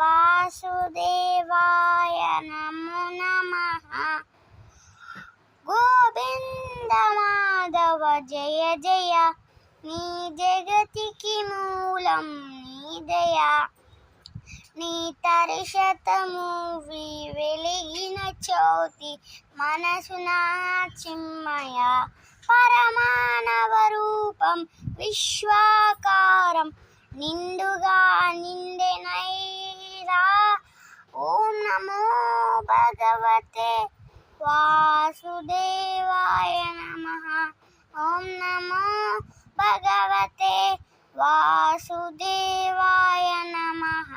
వాసుదేవాయ నమో నమః. గోవింద మాధవ జయ జయ, నీ జగతికి మూలం నీ దయ. నీ తరిశతము వెలిగిన జ్యోతి మనసున చిన్మయ. పరమానవ రూపం విశ్వాకారం నిండుగా నిండెనైరా. ఓం నమో భగవతే వాసుదేవాయ నమః. ఓం నమో భగవతే వాసుదేవాయ నమః.